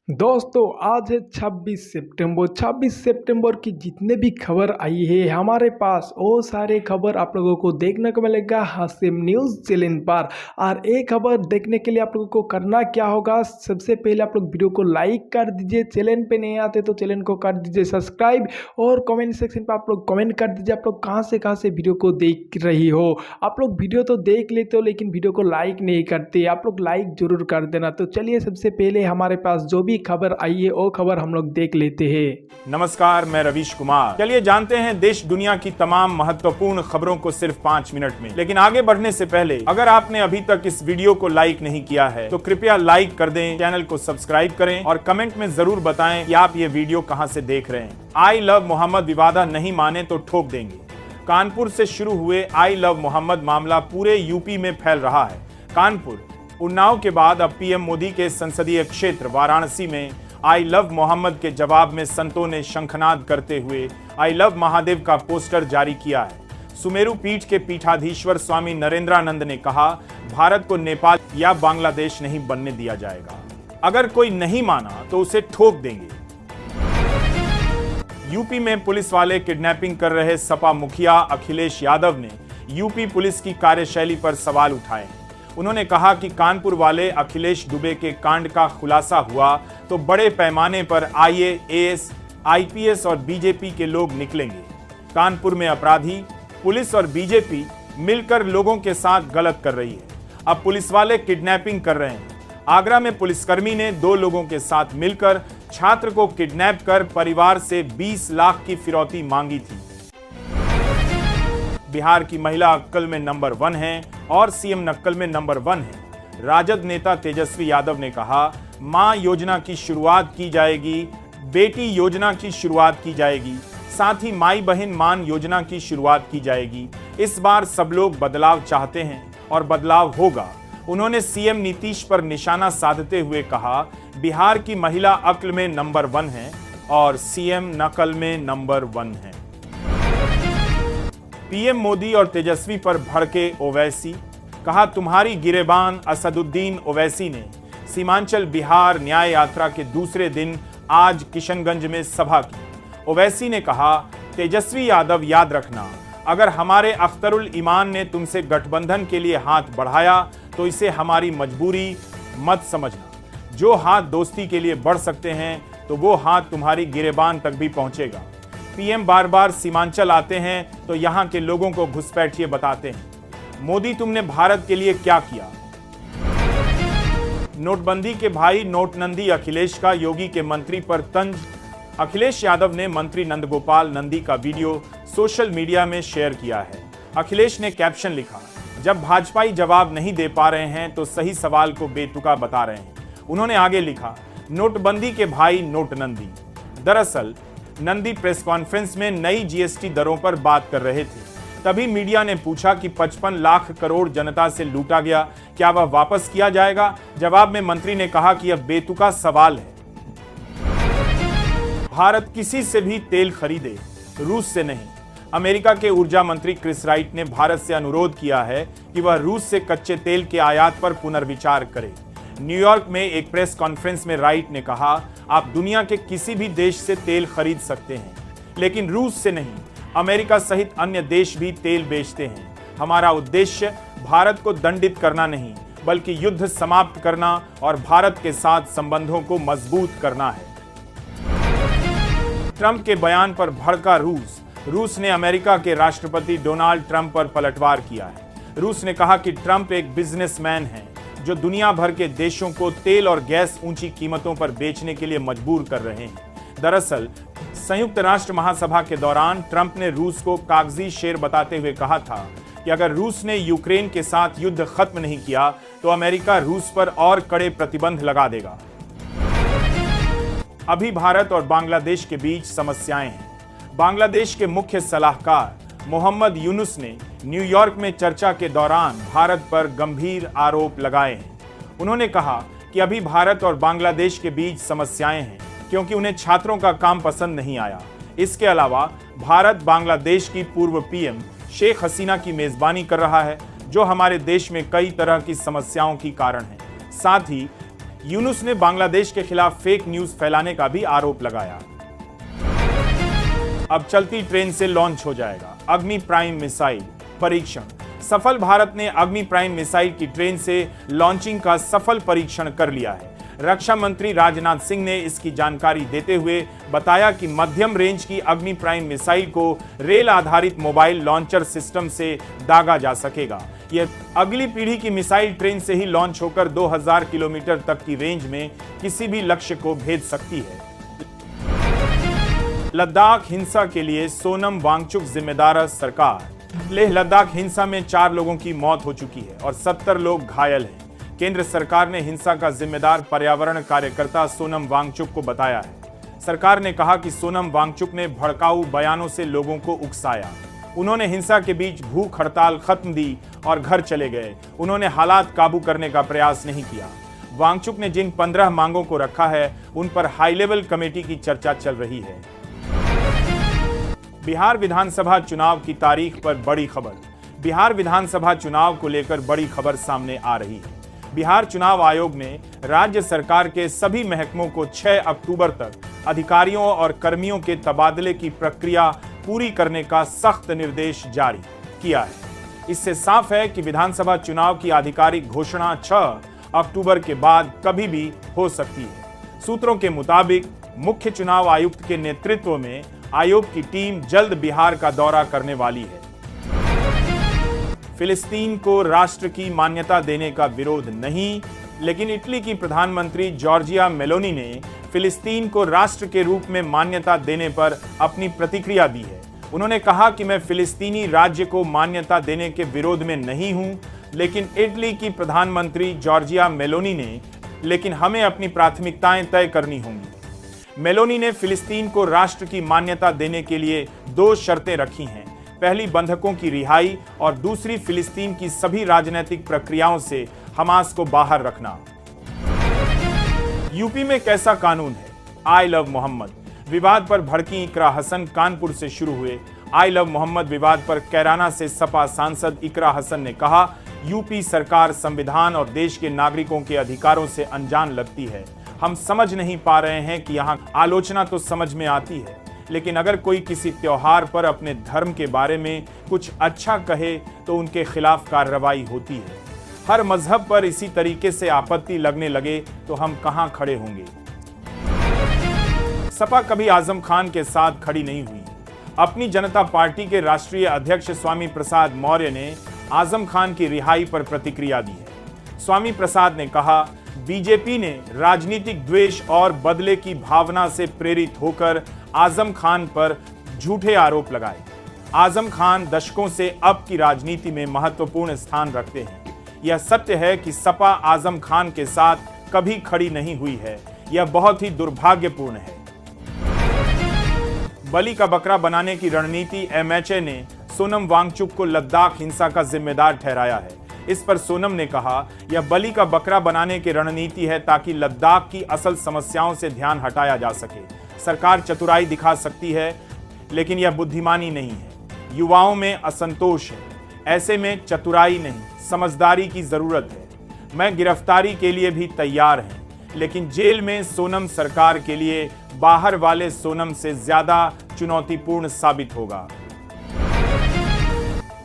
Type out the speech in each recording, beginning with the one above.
दोस्तों आज है 26 सितंबर की जितने भी खबर आई है हमारे पास वो सारे खबर आप लोगों को देखने को मिलेगा हासिम न्यूज़ चैनल पर। और एक खबर देखने के लिए आप लोगों को करना क्या होगा, सबसे पहले आप लोग वीडियो को लाइक कर दीजिए, चैनल पे नहीं आते तो चैनल को कर दीजिए सब्सक्राइब और कमेंट सेक्शन पर आप लोग कमेंट कर दीजिए आप लोग कहाँ से वीडियो को देख रही हो। आप लोग वीडियो तो देख लेते हो लेकिन वीडियो को लाइक नहीं करते, आप लोग लाइक जरूर कर देना। तो चलिए सबसे पहले हमारे पास जो भी खबर आई है वो खबर हम लोग देख लेते हैं। नमस्कार, मैं रवीश कुमार। चलिए जानते हैं देश दुनिया की तमाम महत्वपूर्ण खबरों को सिर्फ 5 मिनट में। लेकिन आगे बढ़ने से पहले अगर आपने अभी तक इस वीडियो को लाइक नहीं किया है तो कृपया लाइक कर दें, चैनल को सब्सक्राइब करें और कमेंट में जरूर बताएं कि आप ये वीडियो कहां से देख रहे हैं। आई लव मोहम्मद विवादा नहीं माने तो ठोक देंगे। कानपुर से शुरू हुए आई लव मोहम्मद मामला पूरे यूपी में फैल रहा है। कानपुर, उन्नाव के बाद अब पीएम मोदी के संसदीय क्षेत्र वाराणसी में आई लव मोहम्मद के जवाब में संतों ने शंखनाद करते हुए आई लव महादेव का पोस्टर जारी किया है। सुमेरु पीठ के पीठाधीश्वर स्वामी नरेंद्रानंद ने कहा, भारत को नेपाल या बांग्लादेश नहीं बनने दिया जाएगा। अगर कोई नहीं माना तो उसे ठोक देंगे। यूपी में पुलिस वाले किडनैपिंग कर रहे सपा मुखिया अखिलेश यादव ने यूपी पुलिस की कार्यशैली पर सवाल उठाए। उन्होंने कहा कि कानपुर वाले अखिलेश दुबे के कांड का खुलासा हुआ तो बड़े पैमाने पर आईएएस, आईपीएस और बीजेपी के लोग निकलेंगे। कानपुर में अपराधी, पुलिस और बीजेपी मिलकर लोगों के साथ गलत कर रही है। अब पुलिस वाले किडनैपिंग कर रहे हैं। आगरा में पुलिसकर्मी ने 2 लोगों के साथ मिलकर छात्र को किडनैप कर परिवार से 20 लाख की फिरौती मांगी थी। बिहार की महिला अक्कल में नंबर 1 है और सीएम नक्कल में नंबर 1 है। राजद नेता तेजस्वी यादव ने कहा, मां योजना की शुरुआत की जाएगी, बेटी योजना की शुरुआत की जाएगी, साथ ही माई बहन मान योजना की शुरुआत की जाएगी। इस बार सब लोग बदलाव चाहते हैं और बदलाव होगा। उन्होंने सीएम नीतीश पर निशाना साधते हुए कहा, बिहार की महिला अक्ल में नंबर 1 है और सीएम नकल में नंबर 1 है। पीएम मोदी और तेजस्वी पर भड़के ओवैसी, कहा तुम्हारी गिरेबान असदुद्दीन ओवैसी ने सीमांचल बिहार न्याय यात्रा के दूसरे दिन आज किशनगंज में सभा की। ओवैसी ने कहा, तेजस्वी यादव याद रखना, अगर हमारे अख्तरुल ईमान ने तुमसे गठबंधन के लिए हाथ बढ़ाया तो इसे हमारी मजबूरी मत समझना। जो हाथ दोस्ती के लिए बढ़ सकते हैं तो वो हाथ तुम्हारी गिरेबान तक भी पहुंचेगा। पीएम बार बार सीमांचल आते हैं तो यहां के लोगों को घुसपैठिए बताते हैं। मोदी तुमने भारत के लिए क्या किया? नोटबंदी के भाई नोटनंदी अखिलेश का योगी के मंत्री पर तंज। अखिलेश यादव ने मंत्री नंदगोपाल नंदी का वीडियो सोशल मीडिया में शेयर किया है। अखिलेश ने कैप्शन लिखा, जब भाजपाई जवाब नहीं दे पा रहे हैं तो सही सवाल को बेतुका बता रहे हैं। उन्होंने आगे लिखा, नोटबंदी के भाई नोटनंदी। दरअसल नंदी प्रेस कॉन्फ्रेंस में नई जीएसटी दरों पर बात कर रहे थे। तभी मीडिया ने पूछा कि 55 लाख करोड़ जनता से लूटा गया, क्या वह वापस किया जाएगा? जवाब में मंत्री ने कहा कि यह बेतुका सवाल है। भारत किसी से भी तेल खरीदे, रूस से नहीं। अमेरिका के ऊर्जा मंत्री क्रिस राइट ने भारत से अनुरोध किया है कि वह रूस से कच्चे तेल के आयात पर पुनर्विचार करे। न्यूयॉर्क में एक प्रेस कॉन्फ्रेंस में राइट ने कहा, आप दुनिया के किसी भी देश से तेल खरीद सकते हैं लेकिन रूस से नहीं। अमेरिका सहित अन्य देश भी तेल बेचते हैं। हमारा उद्देश्य भारत को दंडित करना नहीं बल्कि युद्ध समाप्त करना और भारत के साथ संबंधों को मजबूत करना है। ट्रंप के बयान पर भड़का रूस। रूस ने अमेरिका के राष्ट्रपति डोनाल्ड ट्रंप पर पलटवार किया है। रूस ने कहा कि ट्रंप एक बिजनेसमैन है जो दुनिया भर के देशों को तेल और गैस ऊंची कीमतों पर बेचने के लिए मजबूर कर रहे हैं। दरअसल संयुक्त राष्ट्र महासभा के दौरान ट्रंप ने रूस को कागजी शेर बताते हुए कहा था कि अगर रूस ने यूक्रेन के साथ युद्ध खत्म नहीं किया तो अमेरिका रूस पर और कड़े प्रतिबंध लगा देगा। अभी भारत और बांग्लादेश के बीच समस्याएं हैं। बांग्लादेश के मुख्य सलाहकार मोहम्मद यूनुस ने न्यूयॉर्क में चर्चा के दौरान भारत पर गंभीर आरोप लगाए हैं। उन्होंने कहा कि अभी भारत और बांग्लादेश के बीच समस्याएं हैं क्योंकि उन्हें छात्रों का काम पसंद नहीं आया। इसके अलावा भारत बांग्लादेश की पूर्व पीएम शेख हसीना की मेजबानी कर रहा है जो हमारे देश में कई तरह की समस्याओं की कारण है। साथ ही यूनुस ने बांग्लादेश के खिलाफ फेक न्यूज फैलाने का भी आरोप लगाया। अब चलती ट्रेन से लॉन्च हो जाएगा अग्नि प्राइम मिसाइल परीक्षण। सफल भारत ने अग्नि प्राइम मिसाइल की ट्रेन से लॉन्चिंग का सफल परीक्षण कर लिया है। रक्षा मंत्री राजनाथ सिंह ने इसकी जानकारी देते हुए बताया कि मध्यम रेंज की अग्नि प्राइम मिसाइल को रेल आधारित मोबाइल लॉन्चर सिस्टम से दागा जा सकेगा। यह अगली पीढ़ी की मिसाइल ट्रेन से ही लॉन्च होकर 2000 किलोमीटर तक की रेंज में किसी भी लक्ष्य को भेद सकती है। लद्दाख हिंसा के लिए सोनम वांगचुक जिम्मेदार सरकार। लेह लद्दाख हिंसा में 4 लोगों की मौत हो चुकी है और 70 लोग घायल हैं। केंद्र सरकार ने हिंसा का जिम्मेदार पर्यावरण कार्यकर्ता सोनम वांगचुक को बताया है। सरकार ने कहा कि सोनम वांगचुक ने भड़काऊ बयानों से लोगों को उकसाया। उन्होंने हिंसा के बीच भूख हड़ताल खत्म दी और घर चले गए। उन्होंने हालात काबू करने का प्रयास नहीं किया। वांगचुक ने जिन 15 मांगों को रखा है उन पर हाई लेवल कमेटी की चर्चा चल रही है। बिहार विधानसभा चुनाव की तारीख पर बड़ी खबर। बिहार विधानसभा चुनाव को लेकर बड़ी खबर सामने आ रही है। बिहार चुनाव आयोग ने राज्य सरकार के सभी महकमों को 6 अक्टूबर तक अधिकारियों और कर्मियों के तबादले की प्रक्रिया पूरी करने का सख्त निर्देश जारी किया है। इससे साफ है कि विधानसभा चुनाव की आधिकारिक घोषणा 6 अक्टूबर के बाद कभी भी हो सकती है। सूत्रों के मुताबिक मुख्य चुनाव आयुक्त के नेतृत्व में आयोग की टीम जल्द बिहार का दौरा करने वाली है। फिलिस्तीन को राष्ट्र की मान्यता देने का विरोध नहीं, लेकिन इटली की प्रधानमंत्री जॉर्जिया मेलोनी ने फिलिस्तीन को राष्ट्र के रूप में मान्यता देने पर अपनी प्रतिक्रिया दी है। उन्होंने कहा कि मैं फिलिस्तीनी राज्य को मान्यता देने के विरोध में नहीं हूं, लेकिन इटली की प्रधानमंत्री जॉर्जिया मेलोनी ने लेकिन हमें अपनी प्राथमिकताएं तय करनी होंगी। मेलोनी ने फिलिस्तीन को राष्ट्र की मान्यता देने के लिए 2 शर्तें रखी हैं। पहली बंधकों की रिहाई और दूसरी फिलिस्तीन की सभी राजनीतिक प्रक्रियाओं से हमास को बाहर रखना। यूपी में कैसा कानून है? आई लव मोहम्मद विवाद पर भड़की इकरा हसन कानपुर से शुरू हुए आई लव मोहम्मद विवाद पर कैराना से सपा सांसद इकरा हसन ने कहा, यूपी सरकार संविधान और देश के नागरिकों के अधिकारों से अनजान लगती है। हम समझ नहीं पा रहे हैं कि यहाँ आलोचना तो समझ में आती है, लेकिन अगर कोई किसी त्योहार पर अपने धर्म के बारे में कुछ अच्छा कहे तो उनके खिलाफ कार्रवाई होती है। हर मजहब पर इसी तरीके से आपत्ति लगने लगे तो हम कहां खड़े होंगे। सपा कभी आजम खान के साथ खड़ी नहीं हुई। अपनी जनता पार्टी के राष्ट्रीय अध्यक्ष स्वामी प्रसाद मौर्य ने आजम खान की रिहाई पर प्रतिक्रिया दी है। स्वामी प्रसाद ने कहा, बीजेपी ने राजनीतिक द्वेष और बदले की भावना से प्रेरित होकर आजम खान पर झूठे आरोप लगाए। आजम खान दशकों से अब की राजनीति में महत्वपूर्ण स्थान रखते हैं। यह सत्य है कि सपा आजम खान के साथ कभी खड़ी नहीं हुई है। यह बहुत ही दुर्भाग्यपूर्ण है। बलि का बकरा बनाने की रणनीति एमएचए ने सोनम वांगचुक को लद्दाख हिंसा का जिम्मेदार ठहराया है। इस पर सोनम ने कहा, यह बलि का बकरा बनाने की रणनीति है ताकि लद्दाख की असल समस्याओं से ध्यान हटाया जा सके। सरकार चतुराई दिखा सकती है, लेकिन यह बुद्धिमानी नहीं है। युवाओं में असंतोष है, ऐसे में चतुराई नहीं समझदारी की जरूरत है। मैं गिरफ्तारी के लिए भी तैयार हैं, लेकिन जेल में सोनम सरकार के लिए बाहर वाले सोनम से ज्यादा चुनौतीपूर्ण साबित होगा।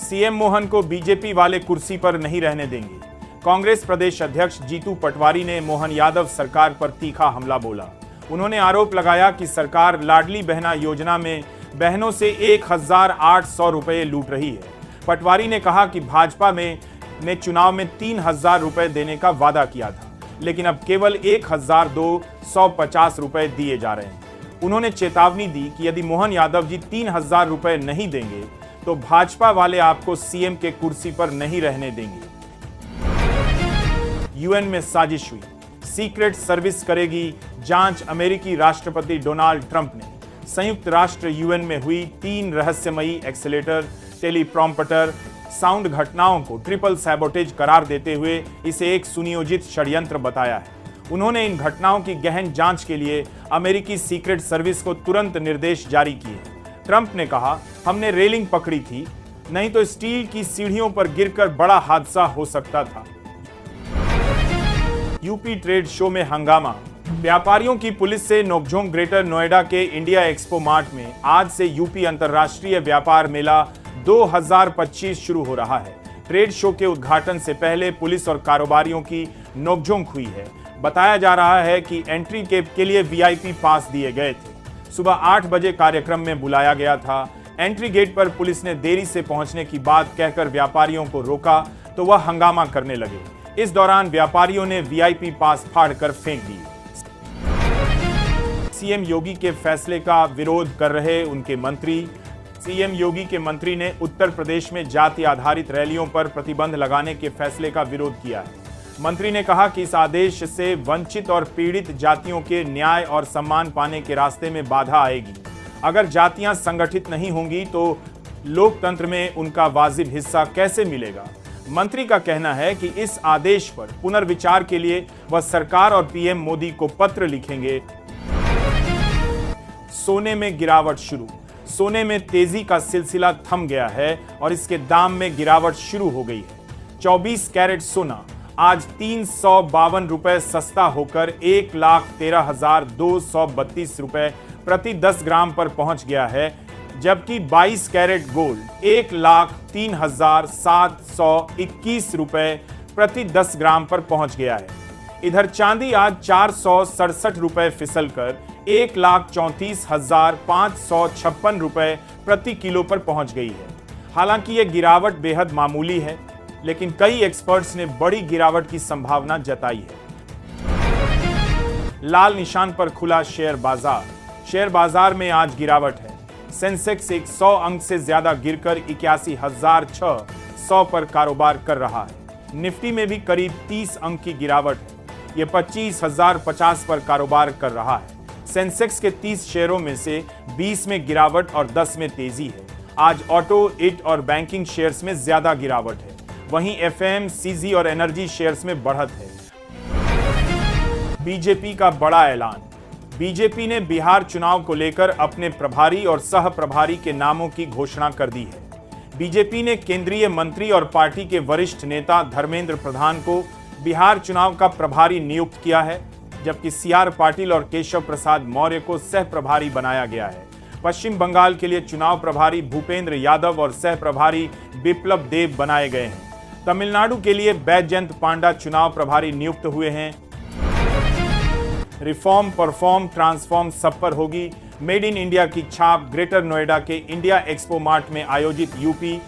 सीएम मोहन को बीजेपी वाले कुर्सी पर नहीं रहने देंगे। कांग्रेस प्रदेश अध्यक्ष जीतू पटवारी ने मोहन यादव सरकार पर तीखा हमला बोला। उन्होंने आरोप लगाया कि सरकार लाडली बहना योजना में बहनों से 1800 रुपए लूट रही है। पटवारी ने कहा कि भाजपा ने चुनाव में 3000 रुपए देने का वादा किया था, लेकिन अब केवल 1250 रुपए दिए जा रहे हैं। उन्होंने चेतावनी दी कि यदि मोहन यादव जी 3000 रुपए नहीं देंगे तो भाजपा वाले आपको सीएम के कुर्सी पर नहीं रहने देंगे। यूएन में साजिश हुई, सीक्रेट सर्विस करेगी जांच। अमेरिकी राष्ट्रपति डोनाल्ड ट्रंप ने संयुक्त राष्ट्र यूएन में हुई 3 रहस्यमयी एक्सेलेटर, टेलीप्रॉम्पटर, साउंड घटनाओं को ट्रिपल सैबोटेज करार देते हुए इसे एक सुनियोजित षड्यंत्र बताया है। उन्होंने इन घटनाओं की गहन जांच के लिए अमेरिकी सीक्रेट सर्विस को तुरंत निर्देश जारी किए। ट्रंप ने कहा, हमने रेलिंग पकड़ी थी, नहीं तो स्टील की सीढ़ियों पर गिरकर बड़ा हादसा हो सकता था। यूपी ट्रेड शो में हंगामा। व्यापारियों की पुलिस से नोकझोंक। ग्रेटर नोएडा के इंडिया एक्सपो मार्ट में आज से यूपी अंतर्राष्ट्रीय व्यापार मेला 2025 शुरू हो रहा है। ट्रेड शो के उद्घाटन से पहले पुलिस और कारोबारियों की नोकझोंक हुई है। बताया जा रहा है कि एंट्री के लिए वीआईपी पास दिए गए थे। सुबह 8 बजे कार्यक्रम में बुलाया गया था। एंट्री गेट पर पुलिस ने देरी से पहुंचने की बात कहकर व्यापारियों को रोका तो वह हंगामा करने लगे। इस दौरान व्यापारियों ने वीआईपी पास फाड़कर फेंक दिए। सीएम योगी के फैसले का विरोध कर रहे उनके मंत्री। सीएम योगी के मंत्री ने उत्तर प्रदेश में जाति आधारित रैलियों पर प्रतिबंध लगाने के फैसले का विरोध किया है। मंत्री ने कहा कि इस आदेश से वंचित और पीड़ित जातियों के न्याय और सम्मान पाने के रास्ते में बाधा आएगी। अगर जातियां संगठित नहीं होंगी तो लोकतंत्र में उनका वाजिब हिस्सा कैसे मिलेगा। मंत्री का कहना है कि इस आदेश पर पुनर्विचार के लिए वह सरकार और पीएम मोदी को पत्र लिखेंगे। सोने में गिरावट शुरू। सोने में तेजी का सिलसिला थम गया है और इसके दाम में गिरावट शुरू हो गई है। 24 कैरेट सोना आज 352 रुपए सस्ता होकर 1,13,232 रुपए प्रति 10 ग्राम पर पहुंच गया है, जबकि 22 कैरेट गोल्ड 1,03,721 रुपए प्रति 10 ग्राम पर पहुंच गया है। इधर चांदी आज 467 रुपए फिसलकर 1,34,556 रुपए प्रति किलो पर पहुंच गई है। हालांकि यह गिरावट बेहद मामूली है, लेकिन कई एक्सपर्ट्स ने बड़ी गिरावट की संभावना जताई है। लाल निशान पर खुला शेयर बाजार। शेयर बाजार में आज गिरावट है। सेंसेक्स 100 अंक से ज्यादा गिरकर 81,600 पर कारोबार कर रहा है। निफ्टी में भी करीब 30 अंक की गिरावट है। यह 25,050 पर कारोबार कर रहा है। सेंसेक्स के 30 शेयरों में से 20 में गिरावट और 10 में तेजी है। आज ऑटो, इट और बैंकिंग शेयर्स में ज्यादा गिरावट है। वहीं एफएम, सीजी और एनर्जी शेयर्स में बढ़त है। बीजेपी का बड़ा ऐलान। बीजेपी ने बिहार चुनाव को लेकर अपने प्रभारी और सह प्रभारी के नामों की घोषणा कर दी है। बीजेपी ने केंद्रीय मंत्री और पार्टी के वरिष्ठ नेता धर्मेंद्र प्रधान को बिहार चुनाव का प्रभारी नियुक्त किया है, जबकि सीआर पाटिल और केशव प्रसाद मौर्य को सह प्रभारी बनाया गया है। पश्चिम बंगाल के लिए चुनाव प्रभारी भूपेंद्र यादव और सह प्रभारी बिप्लब देव बनाए गए हैं। तमिलनाडु के लिए बैजयंत पांडा चुनाव प्रभारी नियुक्त हुए हैं। रिफॉर्म, परफॉर्म, ट्रांसफॉर्म सब पर होगी मेड इन इंडिया की छाप। ग्रेटर नोएडा के इंडिया एक्सपो मार्ट में आयोजित यूपी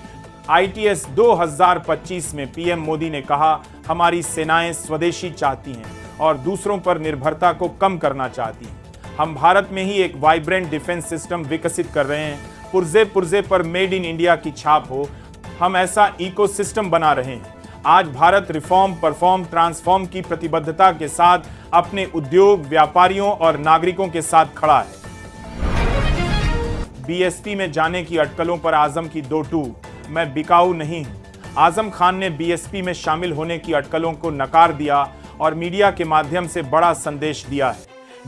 ITS 2025 में पीएम मोदी ने कहा, हमारी सेनाएं स्वदेशी चाहती हैं और दूसरों पर निर्भरता को कम करना चाहती हैं। हम भारत में ही एक वाइब्रेंट डिफेंस सिस्टम विकसित कर रहे हैं। पुर्जे पुर्जे पर मेड इन इंडिया की छाप हो, हम ऐसा इकोसिस्टम बना रहे हैं। आज भारत रिफॉर्म, परफॉर्म, ट्रांसफॉर्म की प्रतिबद्धता के साथ अपने उद्योग, व्यापारियों और नागरिकों के साथ खड़ा है। बीएसपी में जाने की अटकलों पर आजम की दो टूक। मैं बिकाऊ नहीं हूं। आजम खान ने बीएसपी में शामिल होने की अटकलों को नकार दिया और मीडिया के माध्यम से बड़ा संदेश दिया है।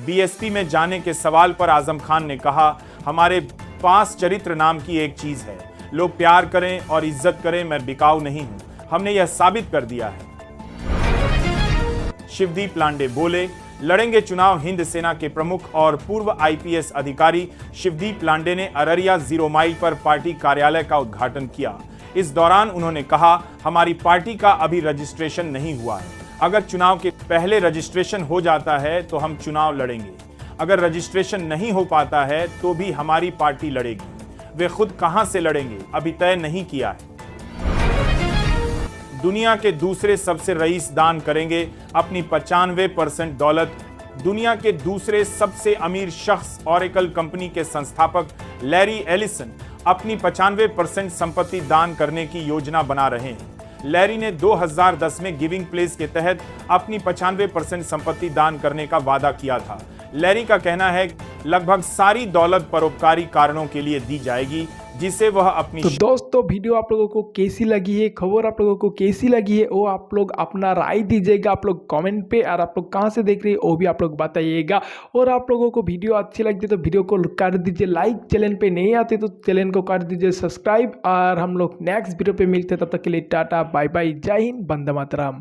बीएसपी में जाने के सवाल पर आजम खान ने कहा, हमारे पास चरित्र नाम की एक चीज है। लोग प्यार करें और इज्जत करें, मैं बिकाऊ नहीं हूं। हमने यह साबित कर दिया है। शिवदीप लांडे बोले, लड़ेंगे चुनाव। हिंद सेना के प्रमुख और पूर्व आईपीएस अधिकारी शिवदीप लांडे ने अररिया 0 माइल पर पार्टी कार्यालय का उद्घाटन किया। इस दौरान उन्होंने कहा, हमारी पार्टी का अभी रजिस्ट्रेशन नहीं हुआ है। अगर चुनाव के पहले रजिस्ट्रेशन हो जाता है तो हम चुनाव लड़ेंगे। अगर रजिस्ट्रेशन नहीं हो पाता है तो भी हमारी पार्टी लड़ेगी। वे खुद कहां से लड़ेंगे अभी तय नहीं किया है। दुनिया के दूसरे सबसे रईस दान करेंगे अपनी 95% दौलत। दुनिया के दूसरे सबसे अमीर शख्स ओरेकल कंपनी के संस्थापक लैरी एलिसन अपनी 95% संपत्ति दान करने की योजना बना रहे हैं। लैरी ने 2010 में गिविंग प्लेस के तहत अपनी 95% संपत्ति दान करने का वादा किया था। लैरी का कहना है लगभग सारी दौलत परोपकारी कारणों के लिए दी जाएगी, जिसे वह अपनी। तो दोस्तों, वीडियो आप लोगों को कैसी लगी है, खबर आप लोगों को कैसी लगी है, वो आप लोग अपना राय दीजिएगा आप लोग कमेंट पे। और आप लोग कहां से देख रहे हैं वो भी आप लोग बताइएगा। और आप लोगों को वीडियो अच्छी लगती है तो वीडियो को कर दीजिए लाइक। चैनल पे नहीं आते तो चैनल को कर दीजिए सब्सक्राइब। और हम लोग नेक्स्ट वीडियो पे मिलते हैं, तब तक के लिए टाटा बाय बाय, जय हिंद, वंदे मातरम।